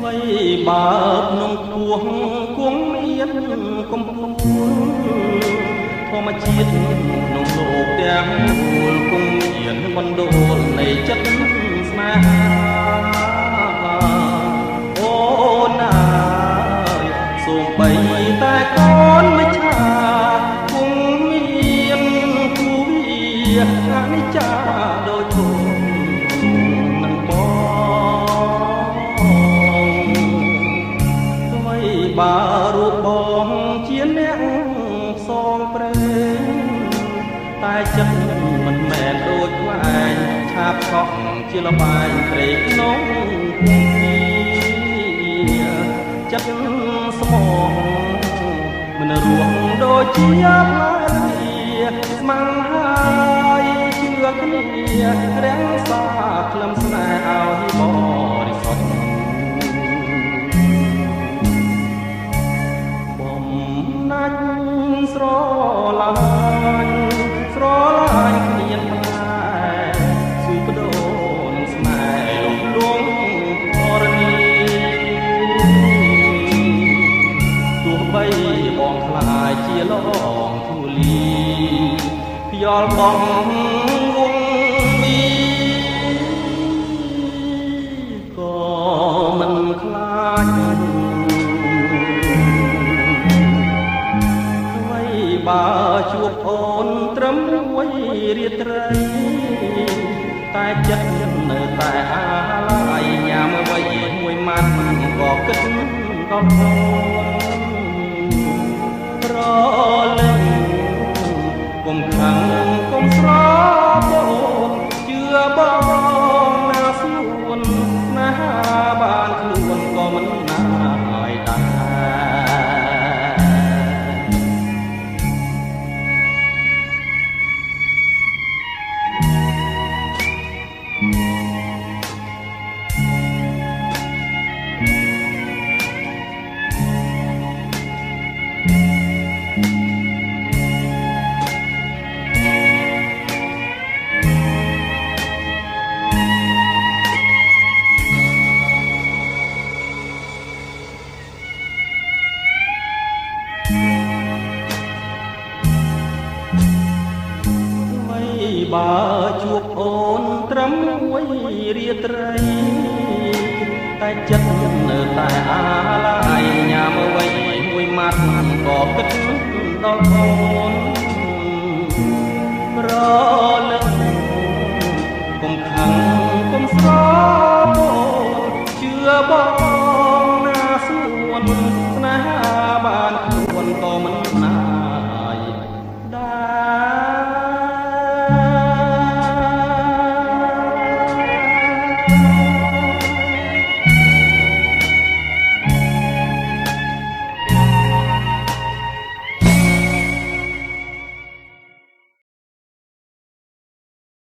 អ្វីបើក្នុងពោះគង់មានកំពុងធម្មជាតិក្នុងលោកទាំងមូលគង់មានបណ្ដូលនៃចិត្តស្នេហាអូនណាសូមបីតែកូនមិនឆាគង់មានគូវាអនិច្ចាដូចធំនឹងបងបើរូបបងជាអ្នកផ្សងព្រេងតែចិត្តមិនមែនដូចខ្លែងឆាបខកជាលបែងព្រេងក្នុងភូមិចិត្តស្មងមិនរស់ដូចជាផ្លែស្មាំងហើយជឿគ្នារាំងសាក្លឹមស្នេហ៍ឲ្យបរិសុទ្ធណាច់ស្រឡាញ់គ្មានផ្លែស៊ូបដូរនឹងស្នេហ៍លំលងរនីទោះបីបងខ្លាយជាលងធូលីខ្យល់បងវងមីក៏មិនខ្លាចបើជួបអូនត្រឹមមួយរាត្រីតែចិត្តនៅតែអាឡ័យញ៉ាំអ្វីមួយម៉ាត់ក៏គិតដល់អូនប្រលឹងគុំខឹងគុំស្របអូនជឿបងណាស្នួនណាបានខ្លួនក៏មិនណាយដែរបើជួបអូនត្រឹមមួយរាត្រីតែចិត្តនៅតែអាឡ័យញ៉ាំអ្វីមួយម៉ាត់ក៏គិតដល់អូនប្រលឹងគុំខឹងគុំស្របអូនជឿបងណាស្នួនស្នេហាបានខ្លួនក៏មិនណាយដែរ